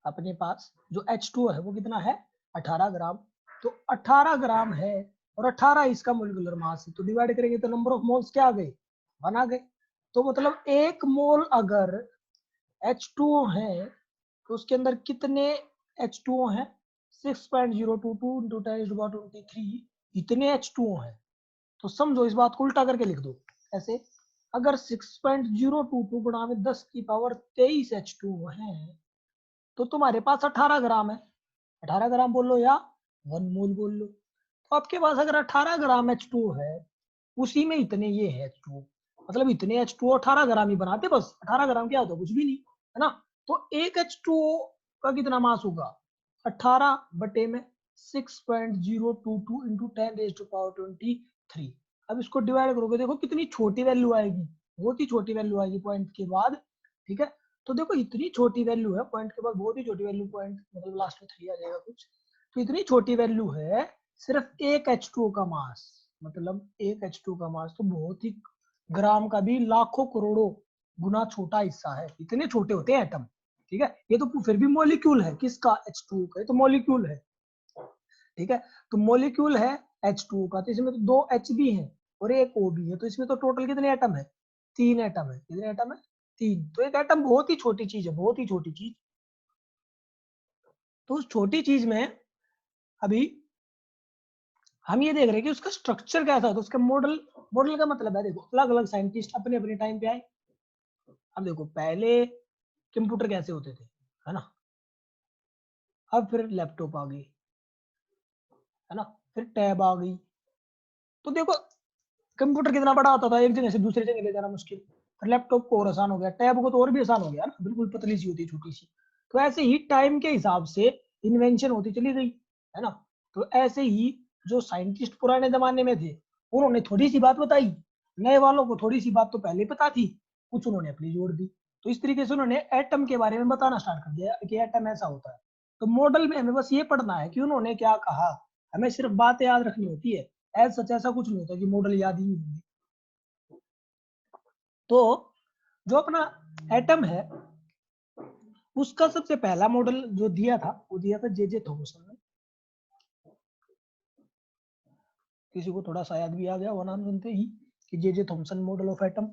अपने पास जो H2O है वो कितना है 18 ग्राम। तो 18 ग्राम है और 18 इसका मोलिकुलर मास है, तो डिवाइड करेंगे तो नंबर ऑफ मोल्स क्या आ गए 1 आ गए। तो मतलब 1 मोल अगर H2O है तो उसके अंदर कितने H2O हैं 6.022 into 10⁻23 इतने H2O हैं। तो समझो इस बात को उल्टा करके लिख दो ऐसे, अगर 6.022 गुणा में 10 की पावर 23 H2O है तो तुम्हारे पास 18 ग्राम है। 18 ग्राम बोल लो या 1 मोल बोल लो। तो आपके पास अगर 18 ग्राम H2O है, उसी में इतने ये है H2O, मतलब इतने H2O 18 ग्राम ही बनाते, बस 18 ग्राम क्या होता है कुछ भी नहीं, है ना। तो एक H2O का कितना मास होगा 18 बटे में 6.022 इंटू 10⁻23। अब इसको डिवाइड करोगे देखो कितनी छोटी वैल्यू आएगी, बहुत ही छोटी वैल्यू आएगी पॉइंट के बाद, ठीक है। तो देखो इतनी छोटी वैल्यू है पॉइंट के बाद, बहुत ही छोटी वैल्यू, पॉइंट मतलब लास्ट में 3 आ जाएगा कुछ। तो इतनी छोटी वैल्यू है सिर्फ एक H2O का मास, मतलब एक H2O का मास तो बहुत ही ग्राम का भी लाखों करोड़ों गुना छोटा हिस्सा है, इतने छोटे होते हैं एटम, ठीक है। ये तो फिर भी मॉलिक्यूल है किसका H2O का, ये तो मॉलिक्यूल है, ठीक है। तो मॉलिक्यूल है H2O का, तो इसमें तो 2 H भी है और एक O भी है, तो इसमें तो टोटल कितने एटम है 3 एटम है। कितने एटम है 3। तो एक एटम बहुत ही छोटी चीज है, बहुत ही छोटी चीज। तो उस छोटी चीज में अभी हम ये देख रहे हैं कि उसका स्ट्रक्चर कैसा होता है, उसका मॉडल, मॉडल का मतलब है देखो अलग अलग साइंटिस्ट अपने अपने टाइम पे आए। अब देखो पहले कंप्यूटर कैसे होते थे, है ना, अब फिर लैपटॉप आ गई, है ना, फिर टैब आ गई। तो देखो कंप्यूटर कितना बड़ा होता था, एक जगह से दूसरे जगह ले जाना मुश्किल, फिर लैपटॉप को और आसान हो गया, टैब को तो और भी आसान हो गया ना, बिल्कुल पतली सी होती है छोटी सी। तो ऐसे ही टाइम के हिसाब से इन्वेंशन होती चली गई, है ना। तो ऐसे ही जो साइंटिस्ट पुराने जमाने में थे उन्होंने थोड़ी सी बात बताई, नए वालों को थोड़ी सी बात तो पहले पता थी, कुछ उन्होंने अपनी जोड़ दी। तो इस तरीके से उन्होंने एटम के बारे में बताना स्टार्ट कर दिया कि एटम ऐसा होता है। तो मॉडल में हमें बस ये पढ़ना है कि उन्होंने क्या कहा, हमें सिर्फ बात याद रखनी होती है, एज सच ऐसा कुछ नहीं होता कि मॉडल याद ही नहीं होंगे। तो जो अपना एटम है उसका सबसे पहला मॉडल जो दिया था वो दिया था जे थॉमसन ने। किसी को थोड़ा सा याद भी आ गया वो नाम सुनते ही कि J Thomson model of atom.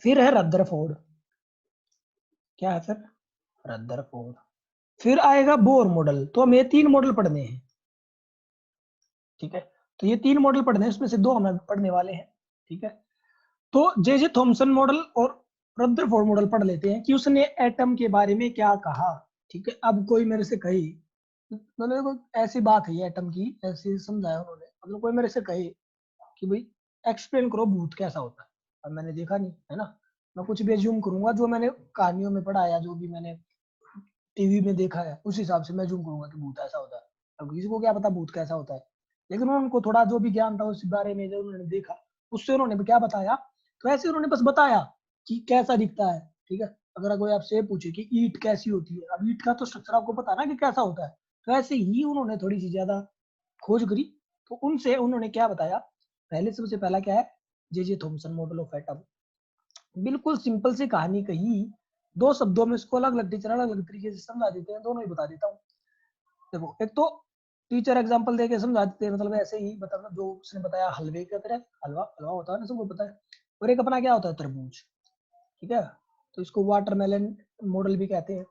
फिर है रदरफोर्ड, क्या है फिर रदरफोर्ड। फिर आएगा बोर मॉडल। तो हमें 3 मॉडल पढ़ने हैं, ठीक है। तो ये 3 मॉडल पढ़ने हैं, उसमें से 2 हमें पढ़ने वाले हैं, ठीक है। तो जे थॉमसन मॉडल और रदरफोर्ड मॉडल पढ़ लेते हैं कि उसने एटम के बारे में क्या कहा, ठीक है। अब कोई मेरे से कहे, मतलब कोई ऐसी बात है एटम की, ऐसे समझाया उन्होंने, मतलब कोई मेरे से कहे कि भाई एक्सप्लेन करो भूत कैसा होता है, अब मैंने देखा नहीं, है ना, मैं कुछ भी एज्यूम करूंगा जो मैंने कहानियों में पढ़ा या जो भी मैंने टीवी में देखा है उस हिसाब से मैं एज्यूम करूंगा कि भूत ऐसा होता है। अब किसी को क्या पता भूत कैसा होता है, लेकिन उनको थोड़ा जो भी ज्ञान था उस बारे में जो उन्होंने देखा उससे उन्होंने क्या बताया, तो ऐसे उन्होंने बस बताया कि कैसा दिखता है, ठीक है। अगर कोई आपसे पूछे कि ईंट कैसी होती है, अब ईंट का तो स्ट्रक्चर आपको पता ना कि कैसा होता है, तो ऐसे ही उन्होंने थोड़ी सी ज्यादा खोज करी। तो उनसे उन्होंने क्या बताया, पहले सबसे पहला क्या है J Thomson model of atom. बिल्कुल सिंपल सी कहानी कही, 2 शब्दों में इसको अलग अलग टीचर अलग अलग तरीके से समझा देते हैं, दोनों ही बता देता हूँ। देखो एक तो टीचर एग्जांपल देके समझा देते हैं, मतलब ऐसे ही मतलब जो उसने बताया हलवे की तरह, हलवा हलवा होता है ना सबको पता है। और एक अपना क्या होता है तरबूज, ठीक है। तो इसको वाटरमेलन मॉडल भी कहते हैं।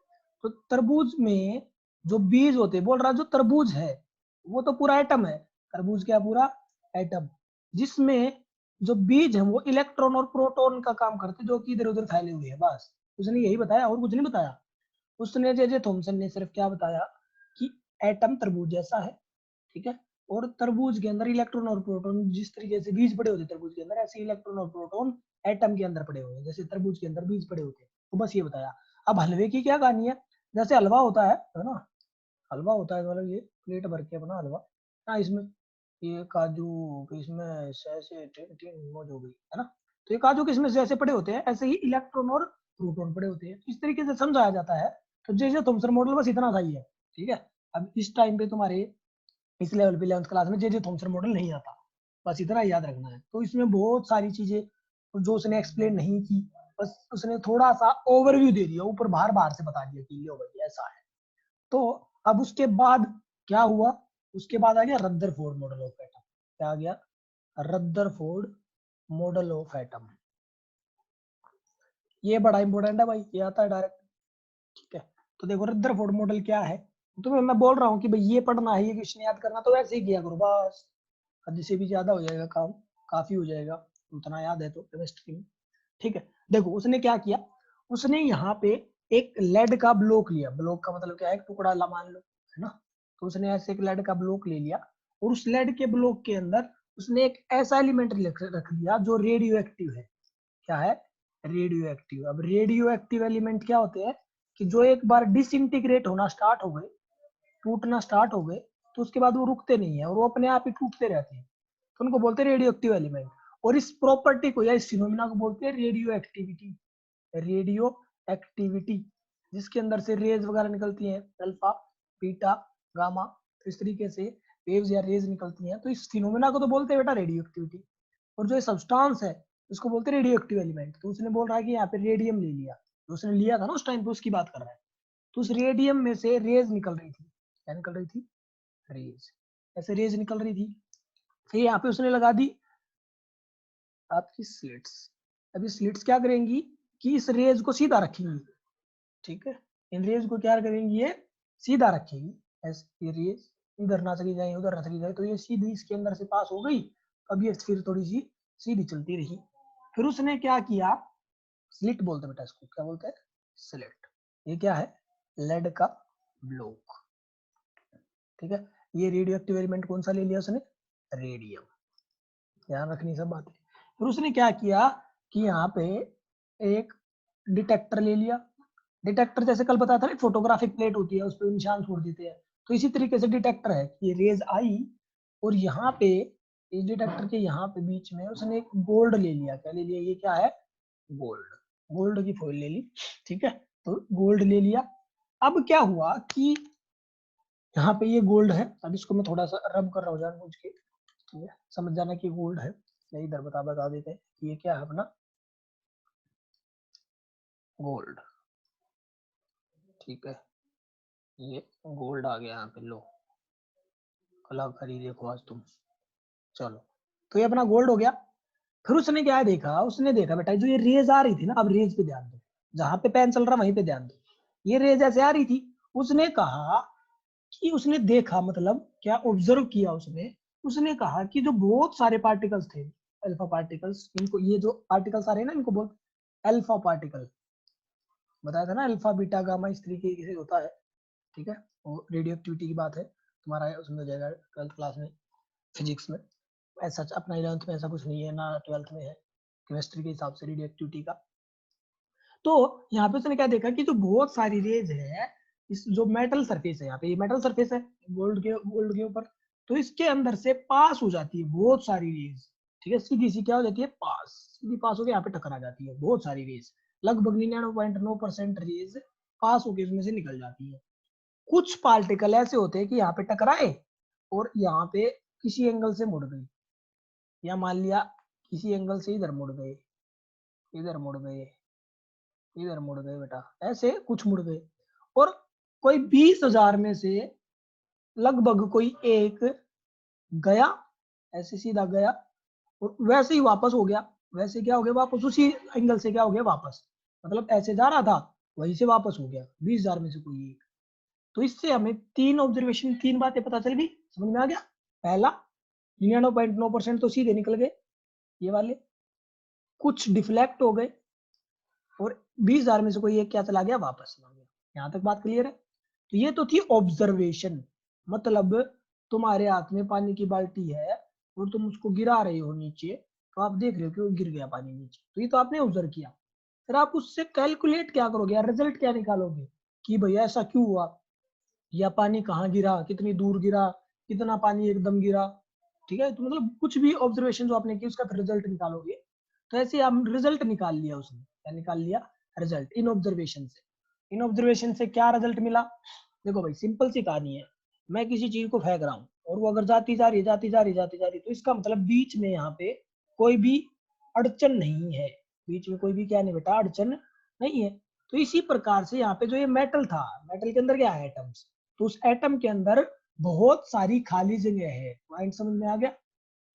तो तरबूज में जो बीज होते हैं, बोल रहा जो तरबूज है वो तो पूरा एटम है, तरबूज क्या पूरा एटम, जिसमें जो बीज है वो इलेक्ट्रॉन और प्रोटॉन का काम करते जो कि इधर उधर फैले हुए हैं, बस उसने यही बताया और कुछ नहीं बताया। उसने जे थॉमसन ने सिर्फ क्या बताया कि एटम तरबूज जैसा है, ठीक है। और तरबूज के अंदर इलेक्ट्रॉन और प्रोटॉन, जिस तरीके से बीज पड़े होते हैं तरबूज के अंदर, ऐसे इलेक्ट्रॉन और प्रोटॉन एटम के अंदर पड़े हुए हैं, जैसे तरबूज के अंदर बीज पड़े होते हैं। तो बस ये बताया। अब हलवे की क्या कहानी है, जैसे हलवा होता है ना, हलवा होता है मतलब ये प्लेट भर के अपना हलवा, हाँ इसमें ये काजू किसमें ऐसे टीन मौज हो गई, है ना। तो ये काजू किसमें ऐसे पड़े होते हैं, ऐसे ही इलेक्ट्रॉन और प्रोटॉन पड़े होते हैं, इस तरीके से समझाया जाता है। तो जे थॉमसन मॉडल बस इतना सही है, ठीक है। अब इस टाइम पे तुम्हारे इस लेवल पे 11th क्लास में जे थॉमसन मॉडल नहीं आता, बस इतना याद रखना है। तो इसमें बहुत सारी चीजें जो उसने एक्सप्लेन नहीं की बस उसने थोड़ा सा ओवरव्यू दे दिया, ऊपर बाहर बाहर से बता दिया कि लो भाई ऐसा है। तो अब उसके बाद क्या हुआ, उसके बाद आ गया रदरफोर्ड मॉडल ऑफ एटम। क्या आ गया, रदरफोर्ड मॉडल ऑफ एटम। ये बड़ा इंपॉर्टेंट है भाई, ये आता है डायरेक्ट, ठीक है। तो देखो रदरफोर्ड मॉडल क्या है, तुम्हें मैं बोल रहा हूँ कि भाई ये पढ़ना है, ये क्वेश्चन याद करना, तो ऐसे ही किया करो बस, हद से भी ज्यादा हो जाएगा काम, काफी हो जाएगा उतना याद है तो केमिस्ट्री में, ठीक है। देखो उसने क्या किया, उसने यहाँ पे एक लेड का ब्लॉक लिया, ब्लॉक का मतलब क्या है, एक टुकड़ा ला मान लो, है ना। तो उसने ऐसे एक लेड का ब्लॉक ले लिया, और उस लेड के ब्लॉक के अंदर उसने एक ऐसा एलिमेंट रख लिया जो रेडियो एक्टिव है। क्या है, रेडियो एक्टिव। अब रेडियो एक्टिव एलिमेंट क्या होते हैं कि जो एक बार डिसइंटीग्रेट होना स्टार्ट हो गए, टूटना स्टार्ट हो गए, तो उसके बाद वो रुकते नहीं है और वो अपने आप ही टूटते रहते हैं, तो उनको बोलते हैं रेडियो एक्टिव एलिमेंट। और इस प्रॉपर्टी को या इस फिनोमिना को बोलते हैं रेडियो एक्टिविटी। रेडियो एक्टिविटी, जिसके अंदर से रेज वगैरह निकलती हैं, अल्फा बीटा गामा, तो इस तरीके से वेव्स या रेज निकलती हैं, तो इस फिनोमिना को तो बोलते हैं बेटा रेडियो एक्टिविटी। और जो सब्सटेंस है उसको बोलते हैं रेडियो एक्टिव एलिमेंट। तो उसने बोल रहा है कि यहाँ पे रेडियम ले लिया, तो उसने लिया था ना उस टाइम पे, उसकी बात कर रहा है। तो उस रेडियम में से रेज निकल रही थी, क्या निकल रही थी, रेज, ऐसे रेज निकल रही थी। फिर यहाँ पे उसने लगा दी आपकी स्लिट्स। अभी स्लिट्स क्या करेंगी कि इस रेज को सीधा रखेंगी, ठीक है, इन रेज को क्या करेंगी, ये सीधा रखेगी, ऐसे ये रेज इधर ना चली जाए उधर ना चली जाए, तो ये सीधी इसके अंदर से पास हो गई। अब ये फिर थोड़ी सी सीधी चलती रही। फिर उसने क्या किया, स्लिट बोलते बेटा इसको, क्या बोलते हैं, स्लिट। ये क्या है, लेड का ब्लॉक, ठीक है। ये रेडियो एक्टिव एलिमेंट कौन सा ले लिया उसने, रेडियम, ध्यान रखनी सब बातें। फिर उसने क्या किया कि यहाँ पे एक डिटेक्टर ले लिया। डिटेक्टर जैसे कल बताया था ना, फोटोग्राफिक प्लेट होती है, उस पर निशान छोड़ देते हैं, तो इसी तरीके से डिटेक्टर है कि रेज आई, और यहाँ पे इस डिटेक्टर के यहाँ पे बीच में उसने एक गोल्ड ले लिया। क्या ले लिया, ये क्या है, गोल्ड, गोल्ड की फॉइल ले ली, ठीक है। तो गोल्ड ले लिया। अब क्या हुआ कि यहाँ पे ये गोल्ड है, अब इसको मैं थोड़ा सा रब कर रहा हूँ जानबूझ के, ठीक है, समझ जाना कि गोल्ड है। मैं इधर बता देते हैं कि ये क्या है अपना गोल्ड, ठीक है। ये गोल्ड आ गया यहाँ पे, लो कलाकारी देखो आज तुम, चलो। तो ये अपना गोल्ड हो गया। फिर उसने क्या देखा, उसने देखा बेटा जो ये रेज आ रही थी ना, अब रेज पे ध्यान दो, जहां पे पेन चल रहा वहीं पे ध्यान दो, ये रेज ऐसे आ रही थी। उसने कहा कि उसने देखा, मतलब क्या ऑब्जर्व किया उसने, उसने कहा कि जो बहुत सारे पार्टिकल्स थे, अल्फा पार्टिकल्स, इनको ये जो पार्टिकल्स आ रहे हैं ना, इनको बोलते अल्फा पार्टिकल, बताया था ना, अल्फा बीटा गामा इस तरीके से होता है, ठीक है। वो रेडियो एक्टिविटी की बात है, तुम्हारा उसमें हो जाएगा 12th क्लास में फिजिक्स में। ऐसा अपना 11th में ऐसा कुछ नहीं है ना, 12th में है केमिस्ट्री के हिसाब से रेडियो एक्टिविटी का। तो यहाँ पे उसने क्या देखा कि जो बहुत सारी रेज है, इस जो मेटल सरफेस है, यहाँ पे ये मेटल सरफेस है गोल्ड के ऊपर, तो इसके अंदर से पास हो जाती है बहुत सारी रेज, ठीक है, सीधी सी क्या हो जाती है, पास, सीधी पास होकर यहाँ पे टकरा जाती है बहुत सारी रेज, लगभग 99.9% रेज पास होकर इसमें से निकल जाती है। कुछ पार्टिकल ऐसे होते हैं कि यहाँ पे टकराए और यहाँ पे किसी एंगल से मुड़ गई, या मान लिया किसी एंगल से इधर मुड़ गए, इधर मुड़ गए, इधर मुड़ गए बेटा, ऐसे कुछ मुड़ गए, और कोई 20,000 में से लगभग कोई एक गया, ऐसे सीधा गया और वैसे ही वापस हो गया। वैसे क्या हो गया, वापस उसी एंगल से क्या हो गया वापस, मतलब ऐसे जा रहा था वहीं से वापस हो गया, 20,000 में से कोई एक। तो इससे हमें तीन ऑब्जर्वेशन, तीन बातें पता चल गई, समझ में आ गया। पहला 99.9% तो सीधे निकल गए ये वाले, कुछ डिफ्लेक्ट हो गए, और 20,000 में से कोई एक क्या चला गया, वापस आ गया। यहाँ तक बात क्लियर है। तो ये तो थी ऑब्जर्वेशन, मतलब तुम्हारे हाथ में पानी की बाल्टी है और तुम उसको गिरा रहे हो नीचे, तो आप देख रहे हो कि वो गिर गया पानी नीचे, तो ये तो आपने ऑब्जर्व किया। फिर आप उससे कैलकुलेट क्या करोगे, रिजल्ट क्या निकालोगे कि भैया ऐसा क्यों हुआ, या पानी कहाँ गिरा, कितनी दूर गिरा, कितना पानी एकदम गिरा, ठीक है। तो मतलब कुछ भी ऑब्जर्वेशन जो आपने की उसका फिर रिजल्ट निकालोगे। तो ऐसे हम रिजल्ट निकाल लिया उसने, क्या निकाल लिया, रिजल्ट इन ऑब्जर्वेशन से। इन ऑब्जर्वेशन से क्या रिजल्ट मिला, देखो भाई सिंपल सी कहानी है, मैं किसी चीज को फेंक रहा हूँ और वो अगर जाती जा रही है, जाती जा रही है, जाती जा रही है, तो इसका मतलब बीच में यहाँ पे कोई भी अड़चन नहीं है, बीच में कोई भी क्या नहीं बेटा अड़चन नहीं है। तो इसी प्रकार से यहाँ पे जो ये मेटल था, मेटल के अंदर क्या है एटम्स, तो उस एटम के अंदर बहुत सारी खाली जगह है। पॉइंट समझ में आ गया,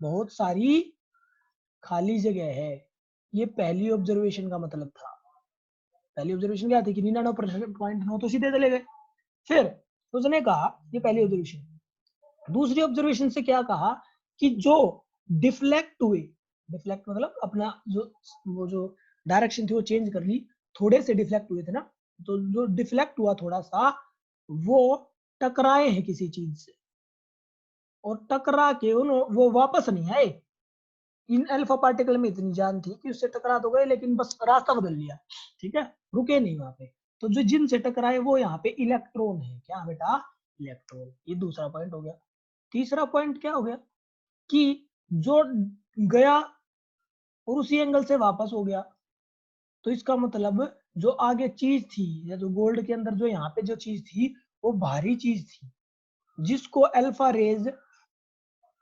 बहुत सारी खाली जगह है। ये पहली ऑब्जर्वेशन का मतलब था। पहली ऑब्जर्वेशन क्या थी कि 99.9 तो सीधे चले गए। फिर उसने कहा, ये पहली ऑब्जर्वेशन। दूसरी ऑब्जर्वेशन से क्या कहा कि जो डिफ्लेक्ट हुए, डिफ्लेक्ट मतलब अपना जो वो जो डायरेक्शन थी वो चेंज कर ली, थोड़े से डिफ्लेक्ट हुए थे ना, तो जो डिफ्लेक्ट हुआ थोड़ा सा वो टकराए हैं किसी चीज से, और टकरा के वो वापस नहीं आए। इन अल्फा पार्टिकल में इतनी जान थी कि उससे टकरा तो गए लेकिन बस रास्ता बदल लिया, ठीक है, रुके नहीं वहां पे। तो जो जिनसे टकराए वो यहाँ पे इलेक्ट्रॉन है। क्या बेटा, इलेक्ट्रॉन। ये दूसरा पॉइंट हो गया। तीसरा पॉइंट क्या हो गया कि जो गया और उसी एंगल से वापस हो गया, तो इसका मतलब जो आगे चीज थी, या जो गोल्ड के अंदर जो यहाँ पे जो चीज थी वो भारी चीज थी, जिसको अल्फा रेज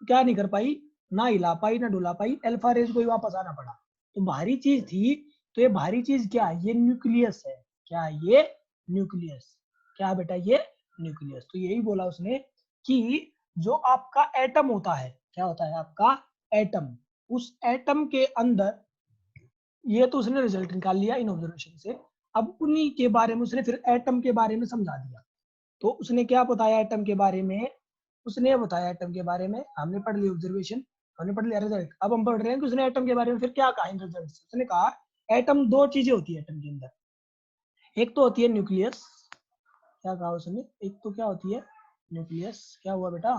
क्या नहीं कर पाई, ना हिला पाई ना डुला पाई, अल्फा रेज को ही वापस आना पड़ा। तो भारी चीज थी, तो ये भारी चीज क्या है, ये न्यूक्लियस है। क्या है ये, न्यूक्लियस। क्या है बेटा, ये न्यूक्लियस। तो यही बोला उसने कि जो आपका एटम होता है, क्या होता है आपका एटम, उस एटम के अंदर, ये तो उसने रिजल्ट निकाल लिया इन ऑब्जर्वेशन से। अब उन्हीं के बारे में उसने फिर एटम के बारे में समझा दिया। तो उसने क्या बताया एटम के बारे में, उसने बताया एटम के बारे में, हमने पढ़ लिया ऑब्जर्वेशन, हमने पढ़ लिया रिजल्ट। अब हम पढ़ रहे हैं कि उसने एटम के बारे में फिर क्या कहा इन रिजल्ट। उसने कहा एटम दो चीजें होती है एटम के अंदर, एक तो होती है न्यूक्लियस। क्या कहा उसने, एक तो क्या होती है न्यूक्लियस। क्या हुआ बेटा,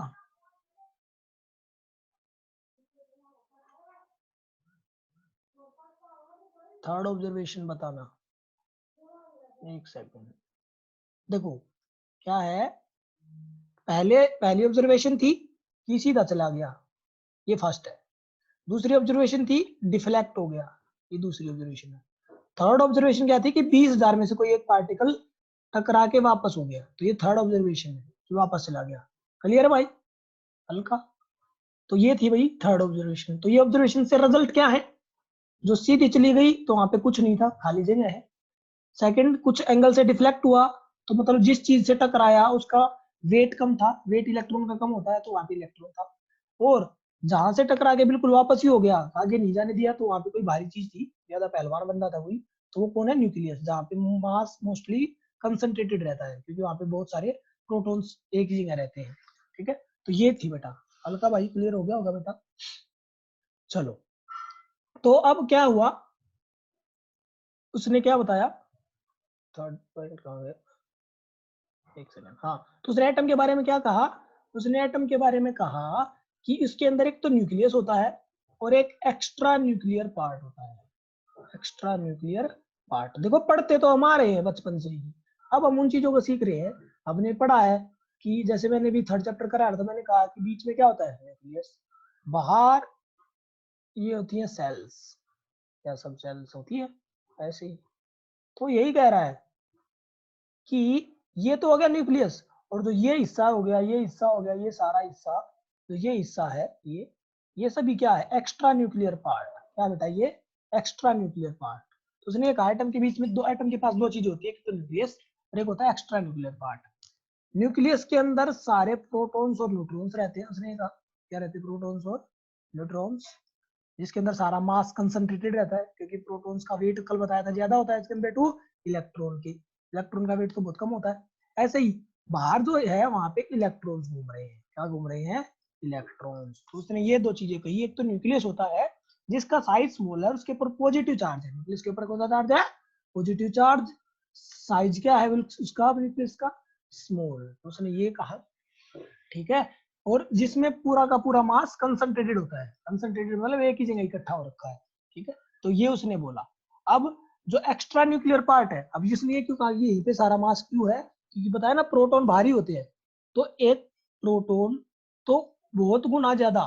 थर्ड ऑब्जर्वेशन बताना, एक सेकंड। देखो क्या है, पहली ऑब्जर्वेशन थी कि सीधा चला गया, ये फर्स्ट है। दूसरी ऑब्जर्वेशन थी डिफ्लेक्ट हो गया, ये दूसरी ऑब्जर्वेशन है। थर्ड ऑब्जर्वेशन क्या थी कि 20,000 में से कोई एक पार्टिकल टकरा के वापस हो गया, तो ये थर्ड ऑब्जर्वेशन है कि वापस चला गया। क्लियर है भाई, हल्का। तो ये थी भाई थर्ड ऑब्जर्वेशन। तो ये ऑब्जर्वेशन से रिजल्ट क्या है, जो सीधी चली गई तो वहां पे कुछ नहीं था, खाली जगह है। सेकंड, कुछ एंगल से डिफ्लेक्ट हुआ, तो मतलब जिस चीज से टकराया उसका वेट कम था, वेट इलेक्ट्रॉन का कम होता है, तो वहां पे इलेक्ट्रॉन था। और जहां से टकरा के बिल्कुल वापस ही हो गया, आगे नहीं जाने दिया, तो वहां पे कोई भारी चीज थी, ज्यादा पहलवान बंदा था कोई, तो वो कौन है, न्यूक्लियस, जहाँ पे मास मोस्टली कंसंट्रेटेड रहता है, क्योंकि वहां पे बहुत सारे प्रोटॉन्स एक ही जगह रहते हैं। ठीक है, तो ये थी बेटा, हल्का भाई क्लियर हो गया होगा बेटा। चलो, तो अब क्या हुआ, उसने क्या बताया, थर्ड पॉइंट कहाँ गया, एक सेकंड। हाँ, तो उसने एटम के बारे में क्या कहा, उसने एटम के बारे में कहा कि इसके अंदर एक तो न्यूक्लियस होता है और एक एक्स्ट्रा न्यूक्लियर पार्ट होता है। एक्स्ट्रा न्यूक्लियर पार्ट, देखो पढ़ते तो हमारे हैं बचपन से ही, अब हम उन चीजों को सीख रहे हैं। हमने पढ़ा है कि जैसे मैंने भी थर्ड चैप्टर करा था, मैंने कहा कि बीच में क्या होता है, न्यूक्लियस, बाहर ये होती है सेल्स, क्या सब सेल्स होती है ऐसे ही। तो यही कह रहा है कि ये तो हो गया न्यूक्लियस, और जो ये हिस्सा हो गया, ये हिस्सा हो गया, ये सारा हिस्सा, तो ये हिस्सा है, ये सभी क्या है, एक्स्ट्रा न्यूक्लियर पार्ट। क्या बताइए, एक्स्ट्रा न्यूक्लियर पार्ट। तो उसने एक एटम के बीच में, दो एटम के पास दो चीजें होती है, एक तो न्यूक्लियस और एक होता है एक्स्ट्रा न्यूक्लियर पार्ट। न्यूक्लियस के अंदर सारे प्रोटॉन्स और न्यूट्रॉन्स रहते हैं। उसने कहा क्या रहते हैं, प्रोटॉन्स और न्यूट्रॉन्स, जिसके अंदर सारा मास कंसंट्रेटेड रहता है, क्योंकि प्रोटॉन्स का वेट कल बताया था ज्यादा होता है इसके कंपेयर टू इलेक्ट्रॉन के, इलेक्ट्रॉन का वेट तो बहुत कम होता है। ऐसे ही बाहर जो है वहां पे इलेक्ट्रॉन्स घूम रहे हैं, क्या घूम रहे हैं, इलेक्ट्रॉन्स। तो उसने ये दो चीजें कही, एक तो न्यूक्लियस होता है जिसका साइज स्मॉल है, उसके ऊपर पॉजिटिव चार्ज है, न्यूक्लियस के ऊपर कौन सा चार्ज है, पॉजिटिव चार्ज। साइज क्या है उसका, न्यूक्लियस का स्मॉल, तो उसने ये कहा। ठीक है, और जिसमें पूरा का पूरा मास कंसंट्रेटेड होता है, कंसंट्रेटेड मतलब एक ही जगह इकट्ठा हो रखा है। ठीक है, तो ये उसने बोला। अब जो एक्स्ट्रा न्यूक्लियर पार्ट है, अब जिसने ये क्यों कहा कि यहीं पे सारा मास क्यों है, क्योंकि बताया ना प्रोटॉन भारी होते हैं, तो एक प्रोटॉन तो बहुत गुना ज्यादा,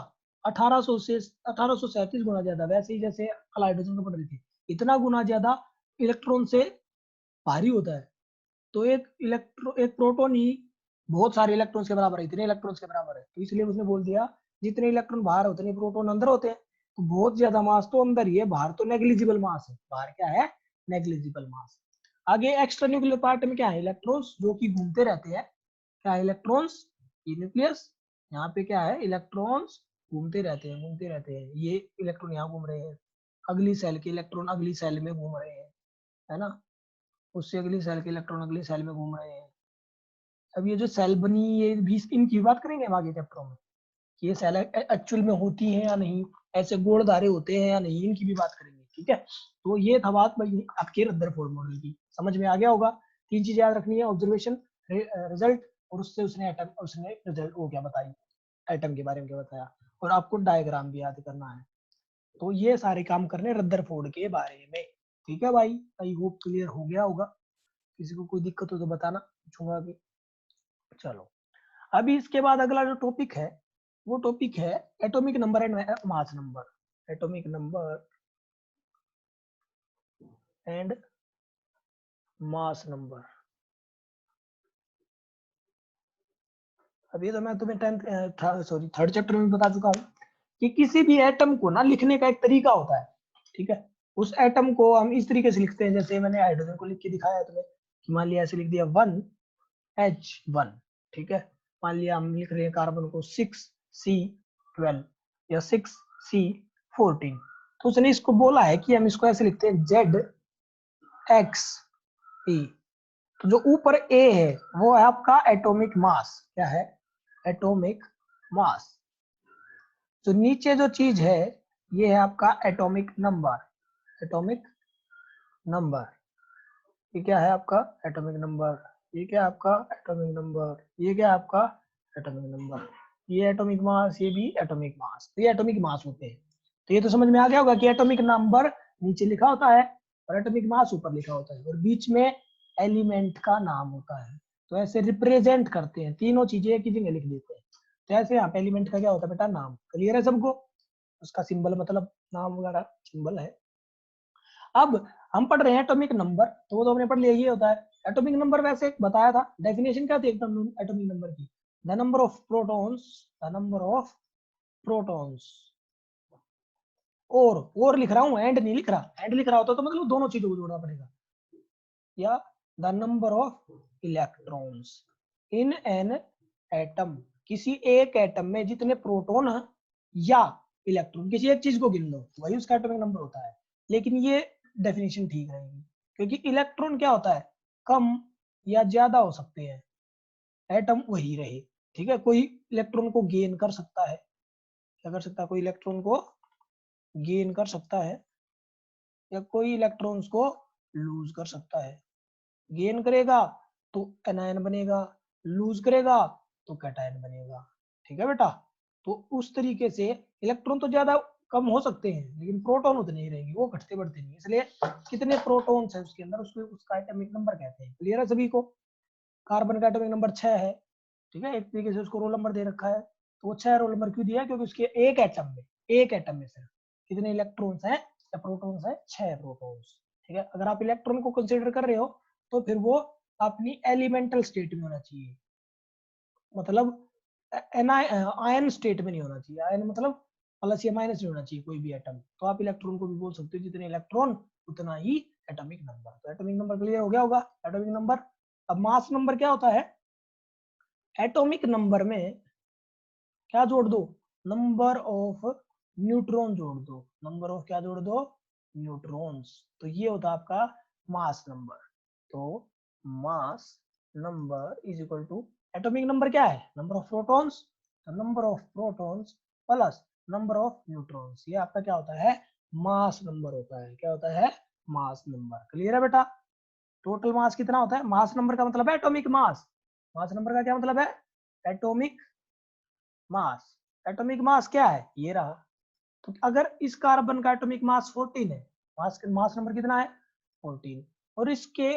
1800 से 1837 गुना ज्यादा, वैसे ही जैसे कल हाइड्रोजन को पढ़ रही थी, इतना गुना ज्यादा इलेक्ट्रॉन से भारी होता है। तो एक प्रोटॉन ही बहुत सारे इलेक्ट्रॉन्स के बराबर है, इतने इलेक्ट्रॉन्स के बराबर है, तो इसलिए उसने बोल दिया जितने इलेक्ट्रॉन बाहर होते हैं प्रोटॉन अंदर होते हैं। तो बहुत ज्यादा मास तो अंदर ही है, बाहर तो नेग्लिजिबल मास है, बाहर क्या है, नेग्लिजिबल मास। आगे एक्स्ट्रा न्यूक्लियर पार्ट में क्या है, इलेक्ट्रॉन्स जो कि घूमते रहते हैं, क्या है इलेक्ट्रॉन्स, ये न्यूक्लियस, यहाँ पे क्या है इलेक्ट्रॉन्स घूमते रहते हैं, घूमते रहते हैं, ये इलेक्ट्रॉन यहाँ घूम रहे हैं, अगली सेल के इलेक्ट्रॉन अगली सेल में घूम रहे हैं, है ना, उससे अगली सेल के इलेक्ट्रॉन अगली सेल में घूम रहे हैं। अब ये जो सेल बनी, ये भी इनकी बात करेंगे हम आगे चैप्टरों में, कि ये सेल एक्चुअल में होती है या नहीं, ऐसे गोल धारे होते हैं या नहीं, इनकी भी बात करेंगे, ठीक है। तो ये था बात भाई आपके रदरफोर्ड मॉडल की, समझ में आ गया होगा। 3 चीजें याद रखनी है, ऑब्जर्वेशन, रिजल्ट, और उससे उसने रिजल्ट वो क्या बताई, एटम के बारे में क्या बताया, और आपको डायग्राम भी याद करना है। तो ये सारे काम करने रदरफोर्ड के बारे में, ठीक है भाई, आई होप क्लियर हो गया होगा। किसी को कोई दिक्कत हो तो बताना, पूछूंगा अभी। चलो अभी इसके बाद अगला जो टॉपिक है वो टॉपिक है atomic number and mass number. Atomic number and mass number. अभी तो मैं तुम्हें थर्ड चैप्टर में बता चुका हूँ कि किसी भी एटम को ना लिखने का एक तरीका होता है, ठीक है। उस एटम को हम इस तरीके से लिखते हैं, जैसे मैंने हाइड्रोजन को लिख के दिखाया है तुम्हें, कि मान लिया ऐसे लिख दिया 1H1, ठीक है। मान लिया हम लिख रहे हैं कार्बन को 6C12 या 6C14, तो उसने इसको बोला है कि हम इसको ऐसे लिखते हैं ZXE। तो जो ऊपर ए है वो है आपका एटॉमिक मास, क्या है, एटॉमिक मास। जो नीचे जो चीज है ये है आपका एटॉमिक नंबर, एटॉमिक नंबर, ये क्या है आपका एटॉमिक नंबर, ये क्या है आपका एटॉमिक नंबर, ये क्या है आपका एटॉमिक नंबर, ये एटॉमिक मास, ये भी एटॉमिक मास, तो ये एटॉमिक मास होते हैं। तो ये तो समझ में आ गया होगा कि एटॉमिक नंबर नीचे लिखा होता है और एटॉमिक मास ऊपर लिखा होता है, और बीच में एलिमेंट का नाम होता है। तो ऐसे रिप्रेजेंट करते हैं, तीनों चीजें एक ही जगह लिख देते हैं। तो ऐसे यहाँ पे एलिमेंट का क्या होता है बेटा, नाम। क्लियर है सबको, उसका सिंबल मतलब नाम वगैरह सिंबल है। अब हम पढ़ रहे हैं एटॉमिक नंबर, तो वो तो हमने पढ़ लिया, ये होता है एटॉमिक नंबर। वैसे बताया था डेफिनेशन क्या थी एकदम एटॉमिक नंबर की, the number of protons, the number of protons, और लिख रहा हूँ, एंड नहीं लिख रहा, एंड लिख रहा होता तो मतलब दोनों चीजों को जोड़ना पड़ेगा, या the number of electrons in an atom, किसी एक एटम में जितने प्रोटॉन या इलेक्ट्रॉन, किसी एक चीज को गिन लो, वही उसका एटॉमिक नंबर होता है। लेकिन ये डेफिनेशन ठीक रहेगी, क्योंकि इलेक्ट्रॉन क्या होता है, कम या ज्यादा हो सकते हैं, एटम वही रहे, ठीक है। कोई इलेक्ट्रॉन को गेन कर सकता है, क्या कर सकता है, कोई इलेक्ट्रॉन को गेन कर सकता है, या कोई इलेक्ट्रॉन्स को लूज कर सकता है। गेन करेगा तो एनायन बनेगा, लूज करेगा तो कैटायन बनेगा, ठीक है बेटा। तो उस तरीके से इलेक्ट्रॉन तो ज्यादा कम हो सकते हैं, लेकिन प्रोटॉन उतने ही रहेंगे, वो घटते बढ़ते नहीं, इसलिए कितने प्रोटॉन्स है उसके अंदर उसको उसका एटॉमिक नंबर कहते हैं। क्लियर है सभी को। कार्बन का एटॉमिक नंबर 6 है, ठीक है, एक तरीके से उसको रोल नंबर दे रखा है। तो वो 6 रोल नंबर क्यों दिया, क्योंकि उसके एक एटम में सिर्फ कितने इलेक्ट्रॉन्स हैं या प्रोटॉन्स है, 6 प्रोटॉन्स, ठीक है। अगर आप इलेक्ट्रॉन को कंसीडर कर रहे हो तो फिर वो अपनी एलिमेंटल स्टेट में होना चाहिए, मतलब आयन स्टेट में नहीं होना चाहिए। आयन मतलब प्लस या माइनस नहीं होना चाहिए कोई भी एटम। तो आप इलेक्ट्रॉन को भी बोल सकते हो, जितने इलेक्ट्रॉन उतना ही एटॉमिक नंबर। तो एटॉमिक नंबर क्लियर हो गया होगा, एटॉमिक नंबर। अब मास नंबर क्या होता है, एटॉमिक नंबर में क्या जोड़ दो, नंबर ऑफ न्यूट्रॉन जोड़ दो, नंबर ऑफ क्या जोड़ दो, न्यूट्रॉन्स। तो ये होता है आपका मास नंबर। तो mass number is equal to, atomic number क्या है, number of protons, number of protons plus number of neutrons, ये आपका क्या होता है, मास नंबर होता है। क्या होता है, मास नंबर। क्लियर है बेटा। टोटल मास कितना होता है, मास नंबर का मतलब है एटॉमिक मास। मास नंबर का क्या मतलब है, एटॉमिक मास। एटॉमिक मास क्या है, ये रहा। तो अगर इस कार्बन का एटॉमिक मास 14 है, मास नंबर कितना है 14, और इसके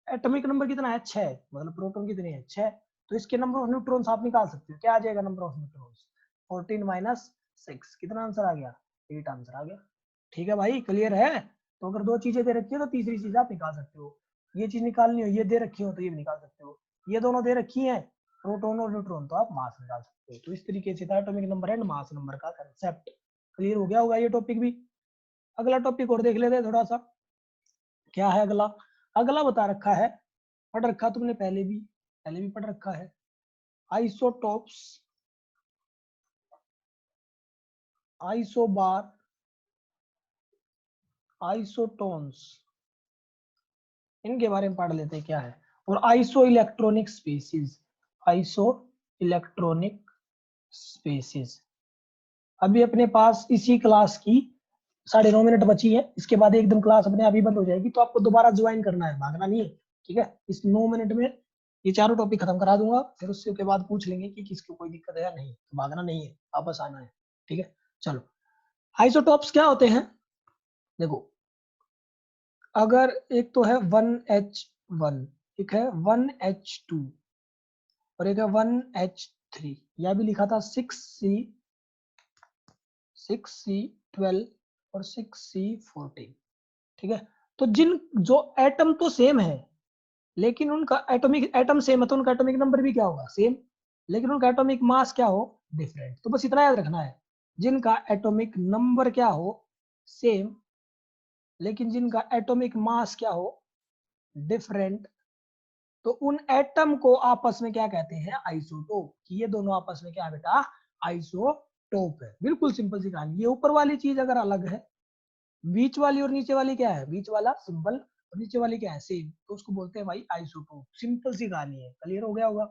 एटॉमिक नंबर कितना है 6, मतलब प्रोटॉन कितने हैं 6, तो इसके नंबर ऑफ न्यूट्रॉन्स आप निकाल सकते हो। क्या आ जाएगा नंबर ऑफ न्यूट्रॉन्स, 14 माइनस 6, कितना आंसर आ गया, 8 आंसर आ गया। ठीक है भाई, क्लियर है। तो अगर दो चीजें दे रखी है तो तीसरी चीज आप निकाल सकते हो। ये चीज निकालनी हो, ये दे रखी हो तो ये भी निकाल सकते हो। ये दोनों दे रखी है, प्रोटॉन और न्यूट्रॉन, तो आप मास निकाल सकते हो। तो इस तरीके से था atomic number and mass number का कंसेप्ट। क्लियर हो गया होगा ये टॉपिक भी। अगला टॉपिक और देख लेते हैं थोड़ा सा, क्या है अगला। अगला बता रखा है, पढ़ रखा तुमने पहले भी पढ़ रखा है, आइसोटोप्स, आइसोबार, आइसोटोन्स, इनके बारे में पढ़ लेते हैं क्या है। और iso electronic species, iso electronic species. अभी अपने पास इसी क्लास की 9:30 मिनट बची है, इसके बाद एकदम क्लास अपने आप ही बंद हो जाएगी, तो आपको दोबारा ज्वाइन करना है, भागना नहीं है, ठीक है। इस 9 मिनट में ये चारों टॉपिक खत्म करा दूंगा, फिर उसके बाद पूछ लेंगे कि किसको कोई दिक्कत है या नहीं, तो भागना नहीं है, वापस आना है, ठीक है। चलो, आइसोटॉप्स क्या होते हैं, देखो, अगर एक तो है 1H1, एक है 1H2 और एक है 1H3, या भी लिखा था 6C12 और 6C14, ठीक है। तो जिन जो एटम तो सेम है, लेकिन उनका एटम सेम है, तो उनका एटॉमिक नंबर भी क्या होगा, सेम, लेकिन उनका एटॉमिक मास क्या हो, डिफरेंट। तो बस इतना याद रखना है, जिनका एटॉमिक नंबर क्या हो, सेम, लेकिन जिनका एटॉमिक मास क्या हो, डिफरेंट, तो उन एटम को आपस में क्या कहते हैं, आइसोटोप। कि ये दोनों आपस में क्या है बेटा, आइसोटोप है। बिल्कुल सिंपल सी कहानी। ये ऊपर वाली चीज अगर अलग है, बीच वाली और नीचे वाली क्या है, बीच वाला सिंपल और नीचे वाली क्या है, सेम, तो उसको बोलते हैं भाई आइसोटोप। सिंपल सी कहानी है, क्लियर हो गया होगा।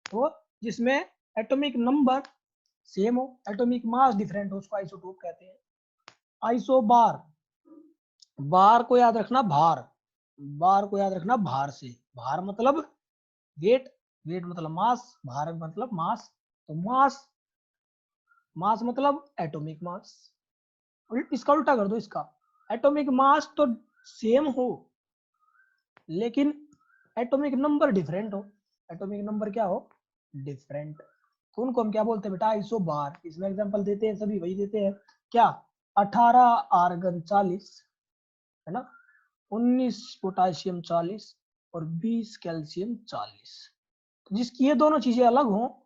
तो जिसमें एटॉमिक नंबर सेम हो, एटॉमिक मास डिफरेंट हो, उसको आइसोटोप कहते हैं। आइसोबार, बार को याद रखना भार, बार को याद रखना भार से, भार मतलब वेट, वेट मतलब मास, भार मतलब मास, तो मास, मास मतलब एटॉमिक मास। इसका उल्टा कर दो, इसका एटॉमिक मास तो सेम हो, लेकिन एटॉमिक नंबर डिफरेंट हो, एटॉमिक नंबर क्या हो, डिफरेंट, तो उनको हम क्या बोलते हैं बेटा, आइसोबार। इसमें एग्जांपल देते हैं, सभी वही देते हैं, क्या, 18 आर्गन 40, है ना, 19 पोटाशियम 40 और 20 कैल्शियम 40। तो जिसकी ये दोनों चीजें अलग हो,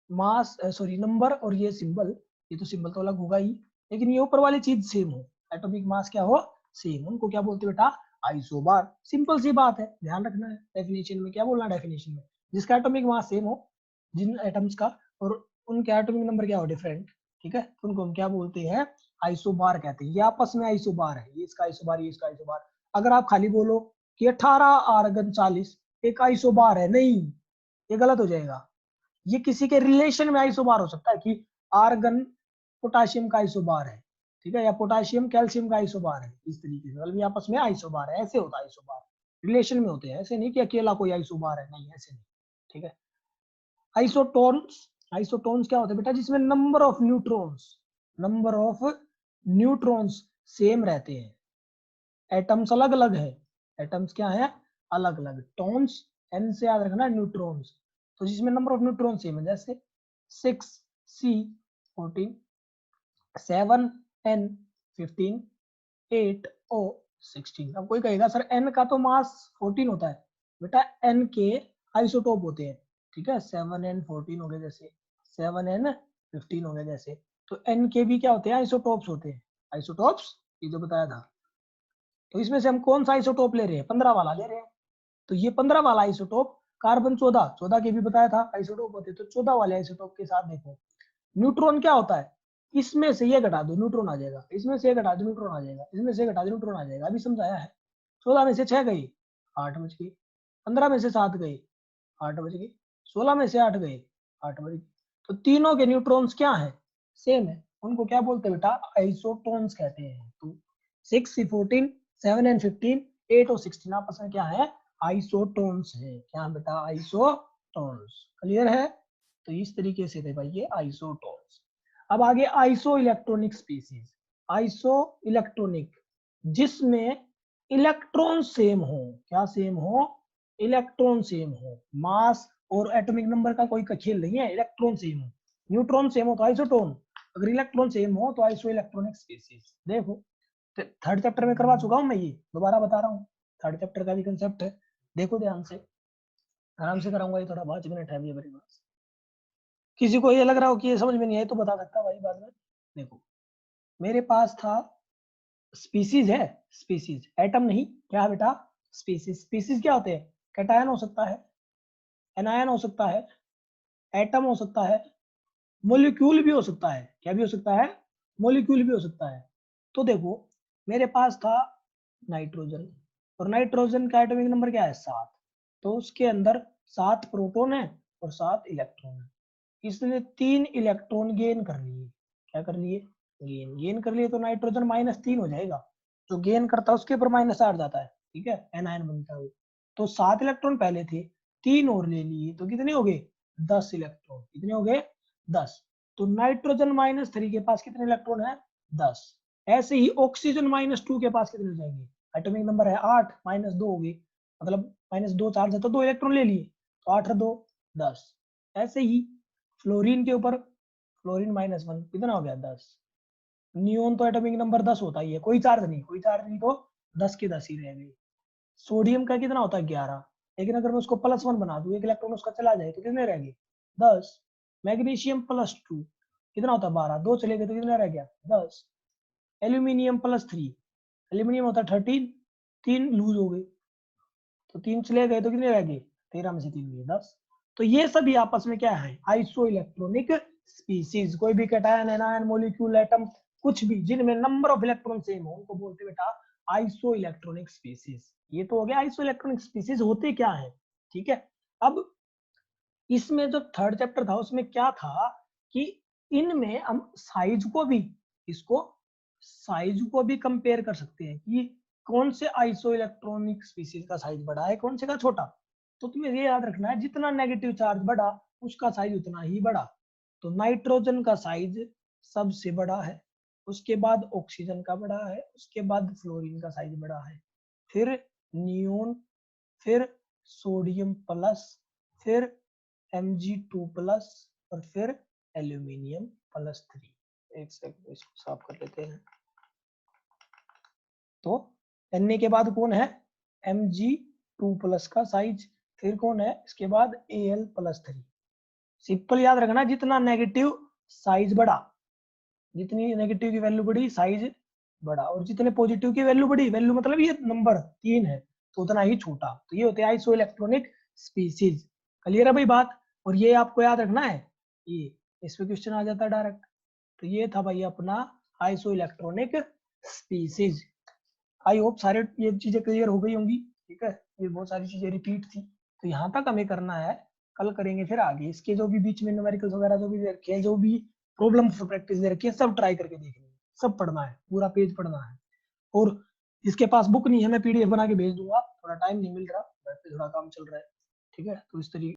मास सॉरी नंबर और ये सिंबल, ये तो सिंबल तो अलग होगा ही, लेकिन ये ऊपर वाली चीज सेम हो, एटॉमिक मास क्या हो, सेम, उनको क्या बोलते हैं बेटा, आइसोबार। सिंपल सी बात है, ध्यान रखना है। डेफिनेशन में क्या बोलना है, डेफिनेशन में जिसका एटॉमिक मास सेम हो, जिन एटम्स का, और उनके एटॉमिक नंबर क्या हो, डिफरेंट, ठीक है, तो उनको हम क्या बोलते हैं, आइसोबार कहते हैं। ये आपस में आइसोबार है, ये इसका आइसोबार, ये इसका आइसोबार। अगर आप खाली बोलो कि 18 आर्गन 40 एक आइसोबार है, नहीं, ये गलत हो जाएगा। ये किसी के रिलेशन में आइसोबार हो सकता है, कि आर्गन पोटाशियम का आइसोबार है, ठीक है, या पोटाशियम कैल्शियम का आइसोबार है, इस तरीके से, मतलब आपस में आइसोबार है, ऐसे होता है आइसोबार, रिलेशन में होते हैं, ऐसे नहीं कि अकेला कोई आइसोबार है, नहीं, ऐसे नहीं, ठीक है। आइसोटोन्स, आइसोटोन्स क्या होते हैं बेटा, जिसमें number of neutrons, number of neutrons same रहते हैं, एटम्स अलग अलग है, एटम्स क्या है, अलग अलग, टोन्स, एन से याद रखना, न्यूट्रॉन्स, तो जिसमें नंबर ऑफ न्यूट्रॉन सेम है, जैसे 6C14, 7N15, 8O16। अब कोई कहेगा सर एन का तो मास 14 होता है, बेटा एन के आइसोटोप होते हैं, ठीक है, 7N14 हो गए जैसे, 7N15 हो गए जैसे, तो एन के भी क्या होते हैं, आइसोटोप्स होते हैं, आइसोटोप्स, ये जो बताया था। तो इसमें से हम कौन सा आइसोटोप ले रहे हैं, 15 वाला ले रहे हैं, तो ये 15 वाला आइसोटोप, कार्बन 14, 14 के भी बताया था आइसोटोप होते, तो 14 वाले आइसोटोप के साथ देखो, न्यूट्रॉन क्या होता है, इसमें से ये घटा दो न्यूट्रॉन आ जाएगा, इसमें से ये घटा दो न्यूट्रॉन आ जाएगा, इसमें से घटा दो न्यूट्रॉन आ जाएगा, अभी समझाया है। 14 में से 6 गई, 8 बच गई, 15 में से 7 गई, 8 बच गई, 16 में से 8 गई, 8 बच गई, तो तीनों के न्यूट्रॉन्स क्या है, सेम है, उनको क्या बोलते हैं बेटा, आइसोटोन्स कहते हैं। तो 6C14, 7N15, 8O16 आपस में क्या है, आइसोटोन्स है, क्या बेटा, आइसोटोन्स, क्लियर है। तो इस तरीके से थे भाई ये आइसोटोन्स। अब आगे iso electronic species, iso electronic, जिसमें इलेक्ट्रॉन सेम हो, क्या सेम हो, इलेक्ट्रॉन सेम हो, मास और एटॉमिक नंबर का कोई खेल नहीं है, इलेक्ट्रॉन सेम हो, न्यूट्रॉन सेम हो तो आइसोटोन, अगर इलेक्ट्रॉन सेम हो तो आइसो इलेक्ट्रॉनिक स्पीसीज। देखो थर्ड चैप्टर में करवा चुका हूं मैं, ये दोबारा बता रहा हूँ, थर्ड चैप्टर का भी कंसेप्ट है, देखो ध्यान से, आराम से कराऊंगा, ये थोड़ा 5 मिनट है अभी मेरे पास। किसी को ये लग रहा हो कि ये समझ में नहीं आए तो बता सकता भाई बाद में, देखो मेरे पास था स्पीसीज है, स्पीसीज, एटम नहीं, क्या है बेटा, स्पीसीज। स्पीसीज क्या होते हैं, कैटायन हो सकता है, एनायन हो सकता है, एटम हो सकता है, मोलिक्यूल भी हो सकता है। क्या भी हो सकता है, मोलिक्यूल भी हो सकता है। तो देखो मेरे पास था नाइट्रोजन, और नाइट्रोजन का एटॉमिक नंबर क्या है, 7। तो उसके अंदर 7 प्रोटॉन है और 7 इलेक्ट्रॉन है। इसने 3 इलेक्ट्रॉन गेन कर लिए। क्या कर लिए, गेन। गेन कर लिए तो नाइट्रोजन -3 हो जाएगा, जो गेन करता है उसके ऊपर -8 जाता है, ठीक है, एनायन बनता है वो। तो 7 इलेक्ट्रॉन पहले थे, 3 और ले लिए तो कितने हो गए, 10 इलेक्ट्रॉन। कितने हो गए, 10। तो नाइट्रोजन -3 के पास कितने इलेक्ट्रॉन है, 10। ऐसे ही ऑक्सीजन -2 के पास कितने हो जाएंगे, एटॉमिक नंबर है 8, -2 हो गए, मतलब -2 चार्ज है तो 2 इलेक्ट्रॉन ले लिए, तो 8 और 2 10। ऐसे ही फ्लोरीन के ऊपर, फ्लोरीन -1 कितना हो गया, 10। नियोन तो एटॉमिक नंबर 10 होता ही है, कोई चार्ज नहीं, कोई चार्ज नहीं तो 10 के 10 ही रह गए। सोडियम का कितना होता है, 11। लेकिन अगर मैं उसको +1 बना दूं, एक इलेक्ट्रॉन उसका चला जाए तो कितने रह गए, 10। मैग्नीशियम +2 कितना होता है, 12। 2 चले गए तो कितना रह गया, 10। एल्यूमिनियम +3, एल्यूमिनियम होता है 13, 3 लूज हो गए तो 3 चले गए तो कितने रह गए, 13 में से 3 गए, 10। तो ये सभी आपस में क्या है, आइसो इलेक्ट्रॉनिक स्पीसीज। कोई भी कैटायन, एनायन, मॉलिक्यूल, एटम, कुछ भी जिनमें नंबर ऑफ इलेक्ट्रॉन सेम हो उनको बोलते हैं बेटा आइसो इलेक्ट्रॉनिक स्पीसीज। ये तो हो गया आइसो इलेक्ट्रॉनिक स्पीसीज होते क्या है, ठीक है। अब इसमें जो थर्ड चैप्टर था उसमें क्या था कि इनमें हम साइज को भी, इसको साइज को भी कंपेयर कर सकते हैं कि कौन से आइसो इलेक्ट्रॉनिक स्पीसीज का साइज बड़ा है, कौन से का छोटा। तो तुम्हें ये याद रखना है, जितना नेगेटिव चार्ज बढ़ा उसका साइज उतना ही बड़ा। तो नाइट्रोजन का साइज सबसे बड़ा है, उसके बाद ऑक्सीजन का बड़ा है, उसके बाद फ्लोरीन का साइज बड़ा है, फिर नियोन, फिर सोडियम प्लस, फिर Mg2+ और फिर एल्यूमिनियम +3। एक सेकंड इसको साफ कर लेते हैं। तो Na के बाद कौन है, Mg2+ का साइज, फिर कौन है इसके बाद Al+3। सिंपल याद रखना, जितना नेगेटिव साइज बढ़ा, जितनी नेगेटिव की वैल्यू बढ़ी साइज बढ़ा, और जितने पॉजिटिव की वैल्यू बढ़ी, वैल्यू मतलब ये नंबर 3 है तो उतना ही छोटा। तो ये होते हैं आइसो इलेक्ट्रॉनिक स्पीसीज। क्लियर है भाई बात। और ये आपको याद रखना है, ये इस पे क्वेश्चन आ जाता है डायरेक्ट। तो ये था भाई अपना iso electronic species. I hope सारे ये चीजें क्लियर हो गई होंगी, ठीक है। ये बहुत सारी चीजें रिपीट थी तो यहाँ तक हमें करना है, कल करेंगे फिर आगे इसके जो भी बीच में न्यूमेरिकल्स वगैरह जो भी दे रखे हैं, जो भी प्रॉब्लम प्रैक्टिस दे रखी है, सब ट्राई करके देखनी है, सब पढ़ना है, पूरा पेज पढ़ना है। और इसके पास बुक नहीं है, मैं PDF बना के भेज दूंगा, थोड़ा टाइम नहीं मिल रहा, घर पे थोड़ा काम चल रहा है, ठीक है। तो इस तरीके